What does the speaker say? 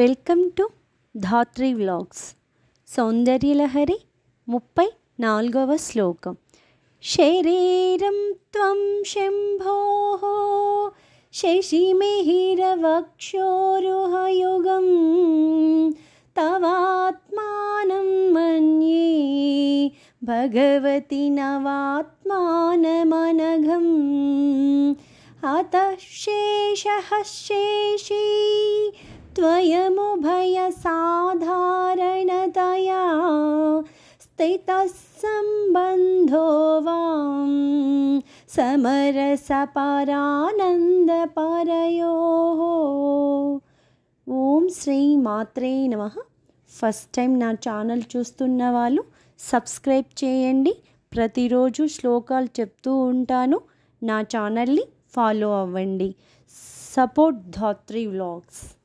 Welcome to Dhatri vlogs. సౌందర్యలహరి 34వ శ్లోకం. శరీరం త్వం శంభోః శశిమిహిరవక్షోరుహయుగం తవాత్మానం మన్యే భగవతి నవాత్మానమనఘం అతః శేషః శేషీ त्वयमुभयसाधारणतया स्थितः सम्बन्धो वां समरसपरानन्दपरयोः. ఓం శ్రీ మాత్రే నమః. ఫస్ట్ టైం నా ఛానల్ చూస్తున్న వాళ్ళు సబ్స్క్రైబ్ చేయండి. ప్రతిరోజు శ్లోకాలు చెప్తూ ఉంటాను. నా ఛానల్ని ఫాలో అవ్వండి. సపోర్ట్ ధాత్రి వ్లాగ్స్.